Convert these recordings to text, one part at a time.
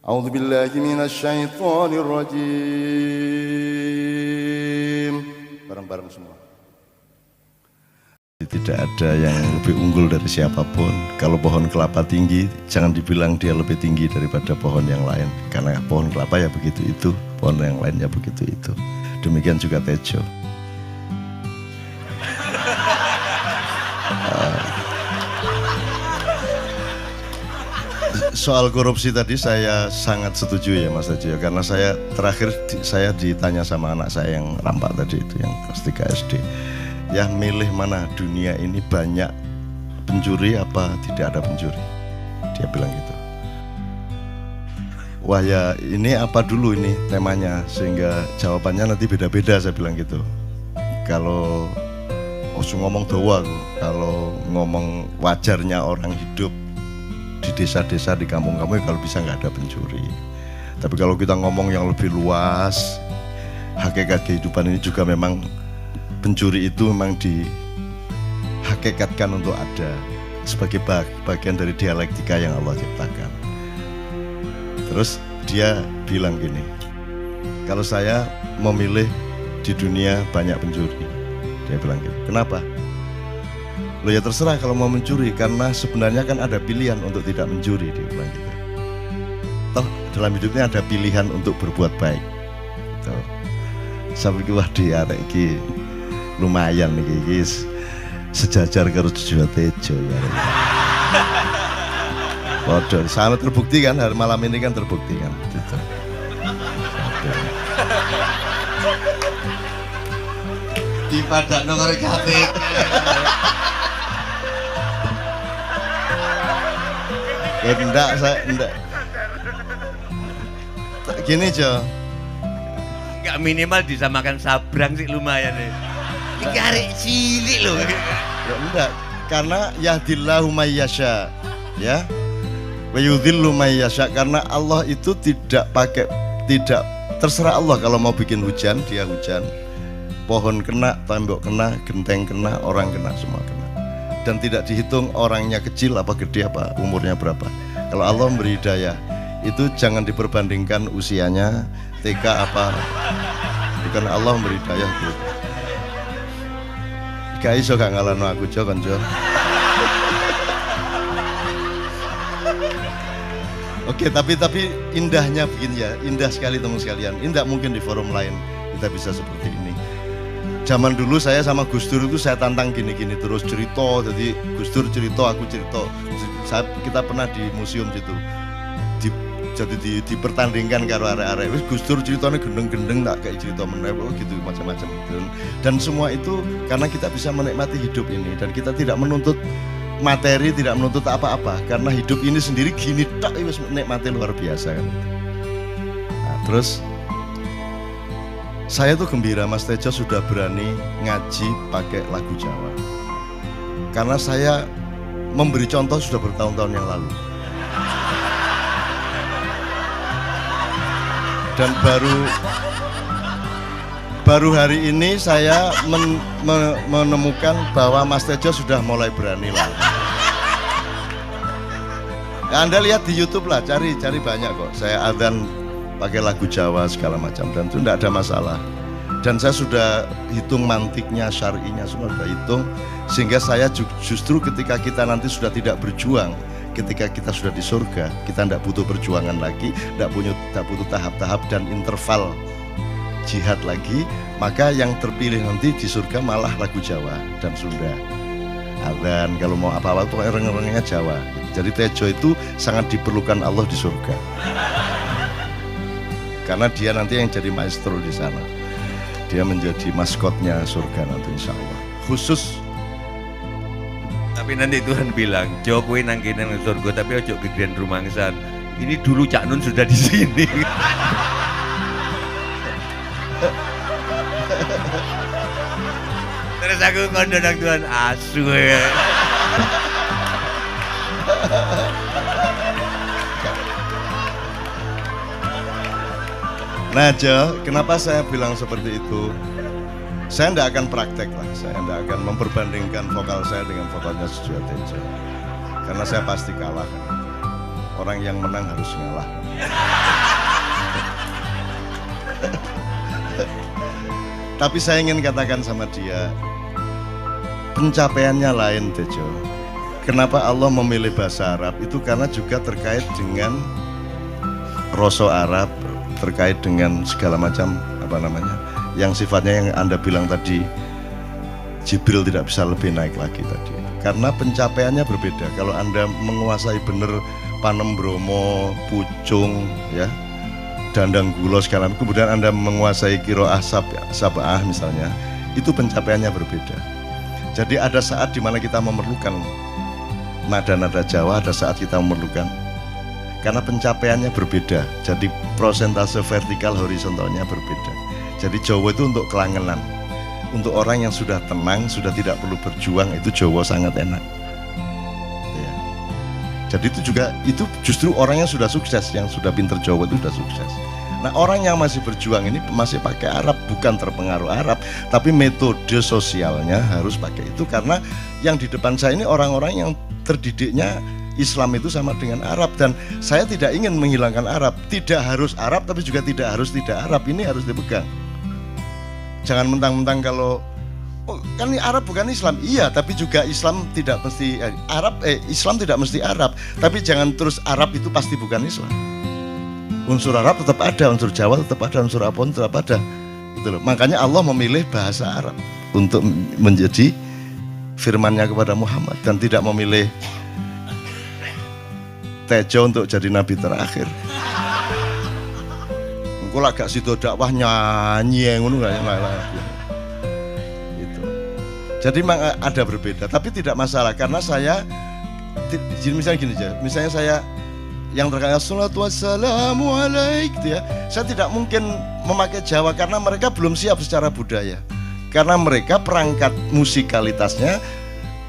A'udzu billahi minasy syaithanir rajim. Bareng-bareng semua. Tidak ada yang lebih unggul dari siapapun. Kalau pohon kelapa tinggi, jangan dibilang dia lebih tinggi daripada pohon yang lain. Karena pohon kelapa ya begitu itu, pohon yang lainnya begitu itu. Demikian juga Tejo. Soal korupsi tadi saya sangat setuju ya Mas Tejo, karena saya terakhir saya ditanya sama anak saya yang nampak tadi itu, yang kelas 3 SD. Ya milih mana, dunia ini banyak pencuri apa tidak ada pencuri? Dia bilang gitu. Wah ya ini apa dulu ini temanya, sehingga jawabannya nanti beda-beda, saya bilang gitu. Kalau ngomong doa, kalau ngomong wajarnya orang hidup di desa-desa, di kampung-kampung, ya kalau bisa nggak ada pencuri. Tapi kalau kita ngomong yang lebih luas, hakikat kehidupan ini juga memang pencuri itu memang dihakikatkan untuk ada sebagai bagian dari dialektika yang Allah ciptakan. Terus dia bilang gini, kalau saya memilih di dunia banyak pencuri, dia bilang gitu. Kenapa? Loh ya terserah kalau mau mencuri, karena sebenarnya kan ada pilihan untuk tidak mencuri, dia bilang gitu. Toh dalam hidupnya ada pilihan untuk berbuat baik. Gitu. Sampai wah dia iki lumayan nih guys, sejajar karo Jojo Tejo ya. Waduh, sangat terbukti kan, hari malam ini kan terbukti kan. Gitu. Di padak nomor KTP. Enggak, saya enggak. Gini Jo. Enggak minimal disamakan sabrang sih lumayan nih. Ini karek cilik loh. Ya enggak, karena yahdillahu mayyasha, ya. Wa yudhillu mayyasha, karena Allah itu tidak terserah Allah, kalau mau bikin hujan dia hujan. Pohon kena, tembok kena, genteng kena, orang kena, semua kena. Dan tidak dihitung orangnya kecil apa gede apa umurnya berapa. Kalau Allah memberi hidayah itu jangan diperbandingkan usianya TK apa, bukan Allah memberi hidayah itu. Gak iso gak ngalahno aku Jo konco. Oke, tapi indahnya begini ya, indah sekali teman sekalian. Indah mungkin di forum lain kita bisa seperti ini. Zaman dulu saya sama Gus Dur itu saya tantang gini-gini terus cerita, jadi Gus Dur cerita, aku cerita. Kita pernah di museum situ. Jadi dipertandingkan karo arek-arek. Wis Gus Dur ceritanya gendeng-gendeng tak kayak cerita meneh gitu macam-macam gitu. Dan semua itu karena kita bisa menikmati hidup ini dan kita tidak menuntut materi, tidak menuntut apa-apa, karena hidup ini sendiri gini tok wis nikmati luar biasa kan. Nah, terus saya tuh gembira Mas Tejo sudah berani ngaji pakai lagu Jawa. Karena saya memberi contoh sudah bertahun-tahun yang lalu. Dan baru hari ini saya menemukan bahwa Mas Tejo sudah mulai berani lah. Ya, Anda lihat di YouTube lah, cari banyak kok. Saya adzan pakai lagu Jawa segala macam dan itu tidak ada masalah. Dan saya sudah hitung mantiknya, syar'inya semua sudah hitung, sehingga saya justru ketika kita nanti sudah tidak berjuang, ketika kita sudah di surga, kita tidak butuh perjuangan lagi, tidak butuh tahap-tahap dan interval jihad lagi, maka yang terpilih nanti di surga malah lagu Jawa dan Sunda. Dan kalau mau apa-apa pokoknya reng-rengnya Jawa. Jadi Tejo itu sangat diperlukan Allah di surga. Karena dia nanti yang jadi maestro di sana. Dia menjadi maskotnya surga nanti insya Allah. Khusus. Tapi nanti Tuhan bilang, Jokowi nang kene nang surga tapi ojo gedean rumangsan. Ini dulu Cak Nun sudah di sini. Terus aku kondo nang Tuhan asu ya. Nah Jo, kenapa saya bilang seperti itu? Saya tidak akan praktek lah, saya tidak akan memperbandingkan vokal saya dengan vokalnya Jojo Tejo. Karena saya pasti kalah kan. Orang yang menang harus ngalah. Tapi saya ingin katakan sama dia, pencapaiannya lain, Tejo. Kenapa Allah memilih bahasa Arab? Itu karena juga terkait dengan rasa Arab, terkait dengan segala macam yang sifatnya yang Anda bilang tadi, Jibril tidak bisa lebih naik lagi tadi. Karena pencapaiannya berbeda. Kalau Anda menguasai benar Panem Bromo, Pucung, ya, Dandang Gulo segala, kemudian Anda menguasai Qiraah Sab'ah misalnya, itu pencapaiannya berbeda. Jadi ada saat dimana kita memerlukan nada-nada Jawa, ada saat kita memerlukan, karena pencapaiannya berbeda. Jadi prosentase vertikal horizontalnya berbeda. Jadi Jawa itu untuk kelangenan, untuk orang yang sudah tenang, sudah tidak perlu berjuang, itu Jawa sangat enak. Ya. Jadi itu justru orang yang sudah sukses, yang sudah pinter Jawa itu sudah sukses. Nah, orang yang masih berjuang ini masih pakai Arab, bukan terpengaruh Arab, tapi metode sosialnya harus pakai itu, karena yang di depan saya ini orang-orang yang terdidiknya Islam itu sama dengan Arab, dan saya tidak ingin menghilangkan Arab. Tidak harus Arab, tapi juga tidak harus tidak Arab. Ini harus dipegang. Jangan mentang-mentang kalau kan ini Arab bukan Islam. Iya, tapi juga Islam tidak mesti Islam tidak mesti Arab. Tapi jangan terus Arab itu pasti bukan Islam. Unsur Arab tetap ada, unsur Jawa tetap ada, unsur apapun tetap ada. Gitu loh. Makanya Allah memilih bahasa Arab untuk menjadi firman-Nya kepada Muhammad, dan tidak memilih Tejo untuk jadi nabi terakhir. Engko lak gak sido dakwah nyanyi ngono gak gitu. Jadi memang ada berbeda, tapi tidak masalah karena saya misalnya gini aja. Misalnya saya yang terkait salatu wassalamu alaik gitu ya. Saya tidak mungkin memakai Jawa karena mereka belum siap secara budaya. Karena mereka perangkat musikalitasnya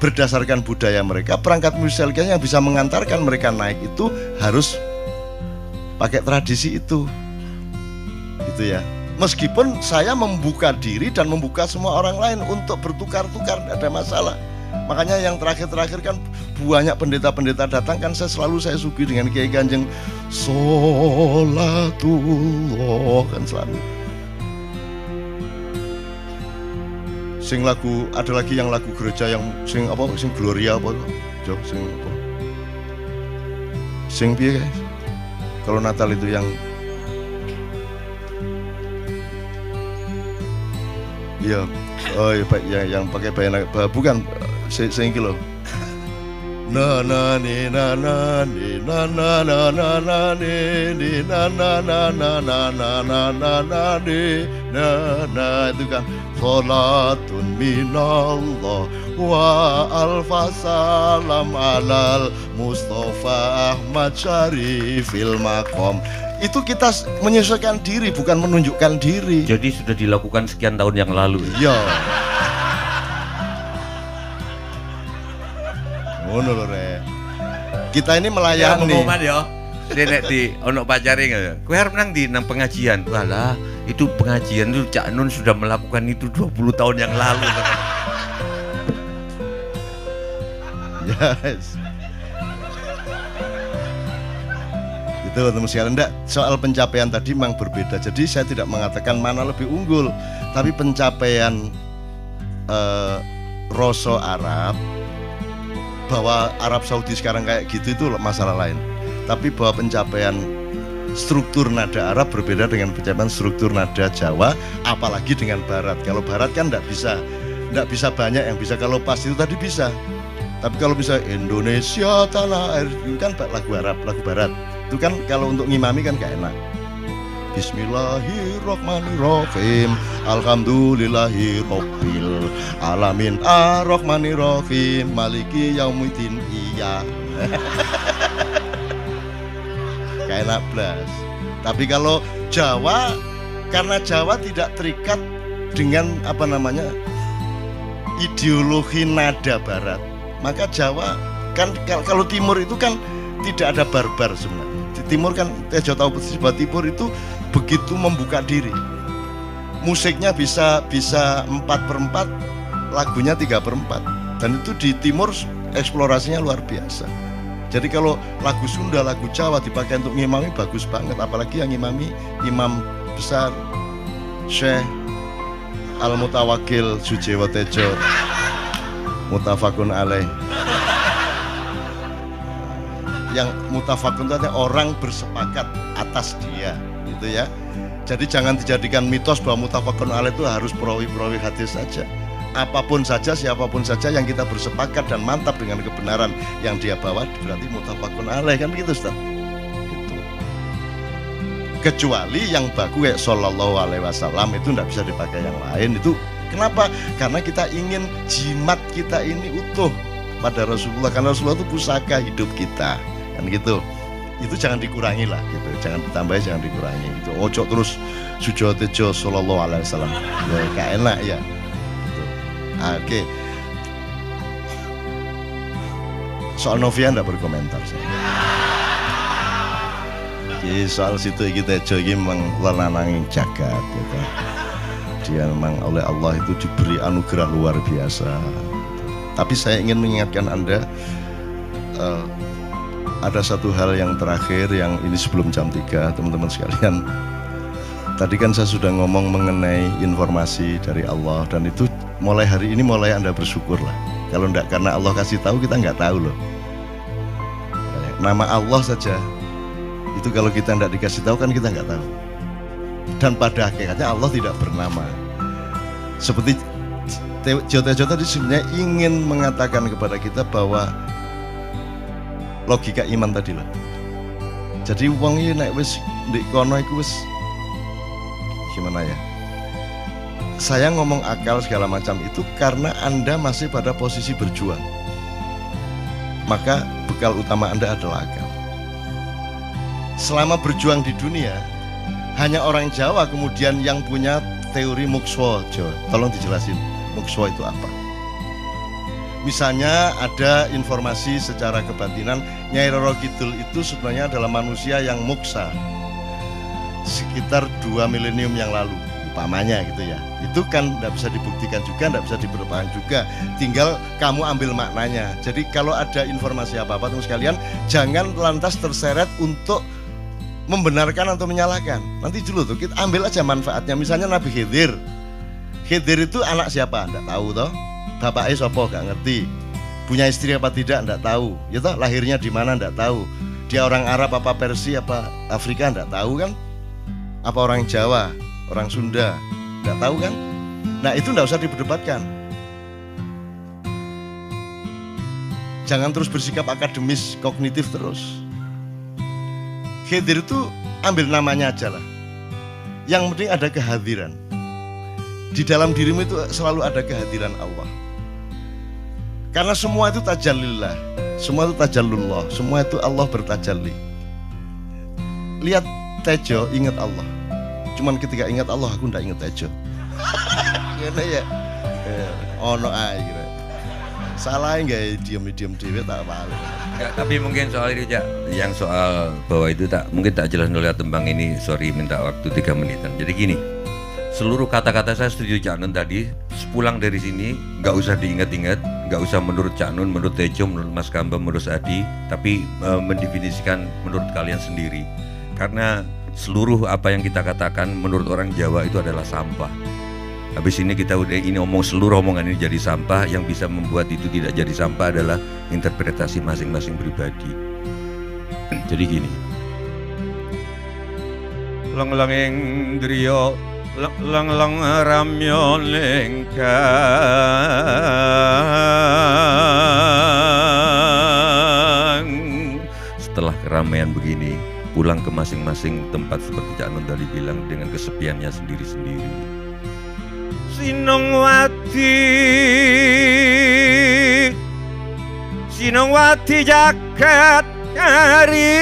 berdasarkan budaya mereka, perangkat musikalitasnya yang bisa mengantarkan mereka naik itu harus pakai tradisi itu. Gitu ya. Meskipun saya membuka diri dan membuka semua orang lain untuk bertukar-tukar, tidak ada masalah. Makanya yang terakhir-terakhir kan banyak pendeta-pendeta datang, kan saya suguhi dengan Kiai Kanjeng Sholatullah, kan selalu. Sing lagu, ada lagi yang lagu gereja yang sing Gloria apa Jo, sing piye guys? Kalau Natal itu yang iya, oh iya, yang pakai bayan, bukan sing iki lho. Na na ni na na ni na na na na na ni na na na na na na na na na ni na na, itu kan salatun minallah wa alfa salam alal Mustafa Ahmad Syarifil Maqam. Itu kita menyesuaikan diri, bukan menunjukkan diri. Jadi sudah dilakukan sekian tahun yang lalu. Iya. Ngono lho Rek. Kita ini melayani. Pengumuman ya. Nek di ono pacare enggak. Kowe arep nang di nang pengajian. Walah, itu pengajian itu Cak Nun sudah melakukan itu 20 tahun yang lalu. Yes. Itu teman sekalian, enggak, soal pencapaian tadi memang berbeda. Jadi saya tidak mengatakan mana lebih unggul, tapi pencapaian rasa Arab, bahwa Arab Saudi sekarang kayak gitu itu masalah lain. Tapi bahwa pencapaian struktur nada Arab berbeda dengan pencapaian struktur nada Jawa, apalagi dengan Barat. Kalau Barat kan enggak bisa banyak yang bisa. Kalau pas itu tadi bisa. Tapi kalau bisa Indonesia tanah air itu kan lagu Arab, lagu Barat. Itu kan kalau untuk ngimami kan gak enak. Bismillahirrahmanirrahim, alhamdulillahirabbil alamin, arrahmanirrahim, maliki yaumiddin. Iya. Gak enak blas. Tapi kalau Jawa, karena Jawa tidak terikat dengan ideologi nada Barat, maka Jawa kan kalau Timur itu kan tidak ada barbar sebenarnya. Di Timur kan Tejo tahu persis bahwa Timur itu begitu membuka diri. Musiknya bisa 4/4, lagunya 3/4. Dan itu di Timur eksplorasinya luar biasa. Jadi kalau lagu Sunda, lagu Jawa dipakai untuk ngimami bagus banget, apalagi yang ngimami imam besar Syekh Al-Mutawakil Sujewo Tejo mutafakun alaih. Yang mutafakun itu artinya orang bersepakat atas dia, gitu ya. Jadi jangan dijadikan mitos bahwa mutafakun alaih itu harus perawi-perawi hadis saja. Apapun saja, siapapun saja yang kita bersepakat dan mantap dengan kebenaran yang dia bawa berarti mutafakun alaih, kan begitu Ustaz. Gitu. Kecuali yang baku kayak sallallahu alaihi wasallam itu tidak bisa dipakai yang lain. Itu kenapa? Karena kita ingin jimat kita ini utuh pada Rasulullah, karena Rasulullah itu pusaka hidup kita, kan gitu. Itu jangan dikurangi lah, gitu. Jangan ditambah, jangan dikurangi. Itu ojo terus Sujewo Tejo sallallahu alaihi wasallam. Ya gak enak ya. Gitu. Oke. Soal Novia ndak berkomentar saya. Jadi soal situ iki Tejo iki memang lanang jagat, gitu. Dia memang oleh Allah itu diberi anugerah luar biasa. Tapi saya ingin mengingatkan Anda, ada satu hal yang terakhir, yang ini sebelum jam 3 teman-teman sekalian. Tadi kan saya sudah ngomong mengenai informasi dari Allah, dan itu mulai hari ini mulai Anda bersyukur lah. Kalau enggak karena Allah kasih tahu, kita nggak tahu loh. Nama Allah saja itu kalau kita enggak dikasih tahu kan kita nggak tahu. Dan pada hakikatnya Allah tidak bernama. Seperti Tejo tadi sebenarnya ingin mengatakan kepada kita bahwa logika iman tadi lah. Jadi wong iki nek wis ndek kono iku wis gimana ya? Saya ngomong akal segala macam itu karena Anda masih pada posisi berjuang. Maka bekal utama Anda adalah akal. Selama berjuang di dunia, hanya orang Jawa kemudian yang punya teori mukswa. Jawa, tolong dijelasin mukswa itu apa? Misalnya ada informasi secara kebatinan Nyai Roro Kidul itu sebenarnya adalah manusia yang muksa sekitar 2 milenium yang lalu, umpamanya gitu ya. Itu kan tidak bisa dibuktikan juga, tidak bisa diperlukan juga. Tinggal kamu ambil maknanya. Jadi kalau ada informasi apa-apa teman sekalian, jangan lantas terseret untuk membenarkan atau menyalahkan. Nanti dulu tuh kita ambil aja manfaatnya. Misalnya Nabi Khidir. Khidir itu anak siapa? Tidak tahu toh. Bapaknya sopo gak ngerti. Punya istri apa tidak enggak tahu. Ya toh, lahirnya di mana enggak tahu. Dia orang Arab apa Persia apa Afrika enggak tahu kan? Apa orang Jawa, orang Sunda, enggak tahu kan? Nah, itu enggak usah diperdebatkan. Jangan terus bersikap akademis, kognitif terus. Khidir itu ambil namanya aja lah. Yang penting ada kehadiran. Di dalam dirimu itu selalu ada kehadiran Allah. Karena semua itu tajallillah, semua itu tajallullah, semua itu Allah bertajalli. Lihat Tejo, ingat Allah. Cuman ketika ingat Allah, aku ndak ingat Tejo. Gimana ya? Ono ae kira. Salah enggak diam-diam dhewe tak apa-apa. Enggak, tapi mungkin soal itu ya, yang soal bahwa itu mungkin tak jelas dulu tembang ini, sorry minta waktu 3 menitan. Jadi gini, seluruh kata-kata saya setuju Cak Nun tadi. Sepulang dari sini nggak usah diingat-ingat, nggak usah menurut Cak Nun, menurut Tejo, menurut Mas Kamba, menurut Adi, tapi mendefinisikan menurut kalian sendiri. Karena seluruh apa yang kita katakan menurut orang Jawa itu adalah sampah. Habis ini kita udah seluruh omongan ini jadi sampah. Yang bisa membuat itu tidak jadi sampah adalah interpretasi masing-masing pribadi. Jadi gini, lang-langing driya lang-lang ramyo lengkang. Setelah keramaian begini, pulang ke masing-masing tempat seperti Cak Nun tadi bilang, dengan kesepiannya sendiri-sendiri. Sinongwati jagat kariyamong.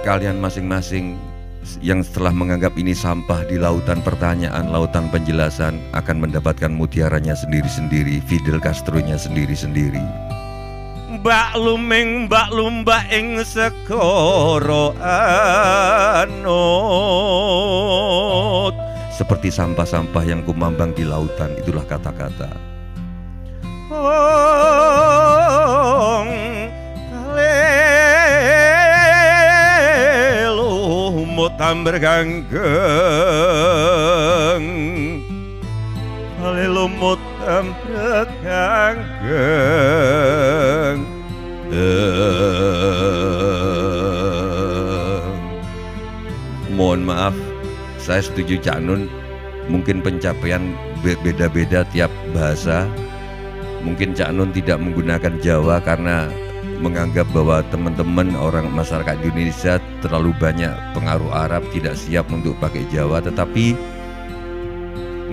Kalian masing-masing yang setelah menganggap ini sampah di lautan pertanyaan, lautan penjelasan, akan mendapatkan mutiaranya sendiri-sendiri, Fidel Castro-nya sendiri-sendiri. Mbak lumba ing sekoro anut, seperti sampah-sampah yang kumambang di lautan. Itulah kata-kata. Kalelo motam berganggeng, kalelo motam berganggeng. Mohon maaf, saya setuju Cak Nun, mungkin pencapaian beda-beda tiap bahasa. Mungkin Cak Nun tidak menggunakan Jawa karena menganggap bahwa teman-teman orang masyarakat di Indonesia terlalu banyak pengaruh Arab, tidak siap untuk pakai Jawa. Tetapi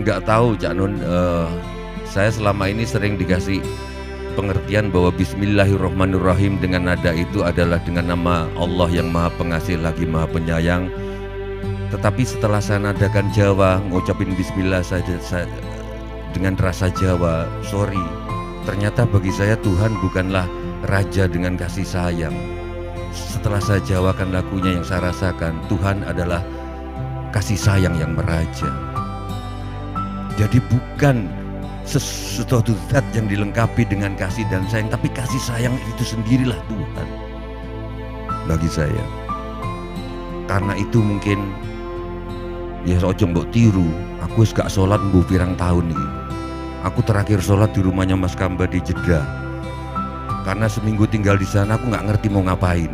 nggak tahu Cak Nun, saya selama ini sering dikasih pengertian bahwa Bismillahirrahmanirrahim dengan nada itu adalah dengan nama Allah yang Maha Pengasih lagi Maha Penyayang. Tetapi setelah saya nadakan Jawa, ngucapin Bismillah saja dengan rasa Jawa, sorry, ternyata bagi saya Tuhan bukanlah raja dengan kasih sayang. Setelah saya jawakan lagunya, yang saya rasakan Tuhan adalah kasih sayang yang meraja. Jadi bukan sesuatu zat yang dilengkapi dengan kasih dan sayang, tapi kasih sayang itu sendirilah Tuhan bagi saya. Karena itu mungkin ya ojo mbok tiru, aku gak sholat mbuh pirang tahun ini. Aku terakhir sholat di rumahnya Mas Kamba di Jeddah. Karena seminggu tinggal di sana aku nggak ngerti mau ngapain.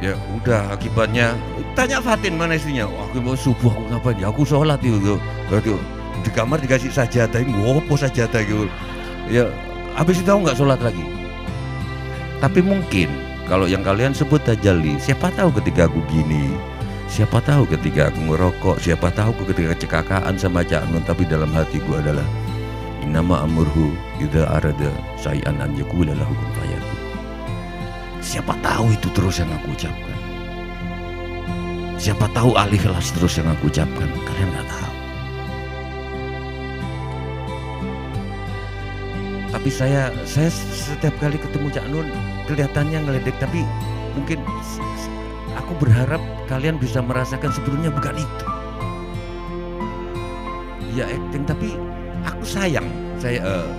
Ya udah, akibatnya tanya Fatin mana istrinya. Aku mau subuh aku ngapain? Ya aku sholat itu. Di kamar dikasih sajadah, ngopo sajadah gitu. Ya habis itu aku nggak sholat lagi. Tapi mungkin kalau yang kalian sebut tajalli, siapa tahu ketika aku gini, siapa tahu ketika aku ngerokok, siapa tahu ketika kecelakaan sama Cak Nun, tapi dalam hatiku adalah innama amurhu idza arada syai'an an yaqula lahu kun fayakun. Siapa tahu itu terus yang aku ucapkan. Siapa tahu al-ikhlas terus yang aku ucapkan. Kalian nggak tahu. Tapi saya setiap kali ketemu Cak Nun kelihatannya ngeledek, tapi mungkin aku berharap kalian bisa merasakan sebelumnya bukan itu. Ya acting, tapi aku sayang.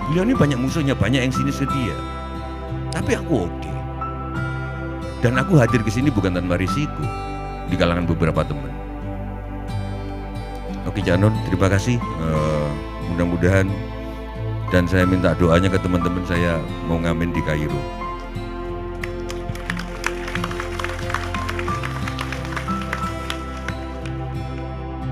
Beliau ini banyak musuhnya, banyak yang sinis ke dia. Tapi aku oke. Dan aku hadir ke sini bukan tanpa risiko di kalangan beberapa teman. Oke Cak Nun, terima kasih. Mudah-mudahan, dan saya minta doanya ke teman-teman saya mau ngamen di Kairo.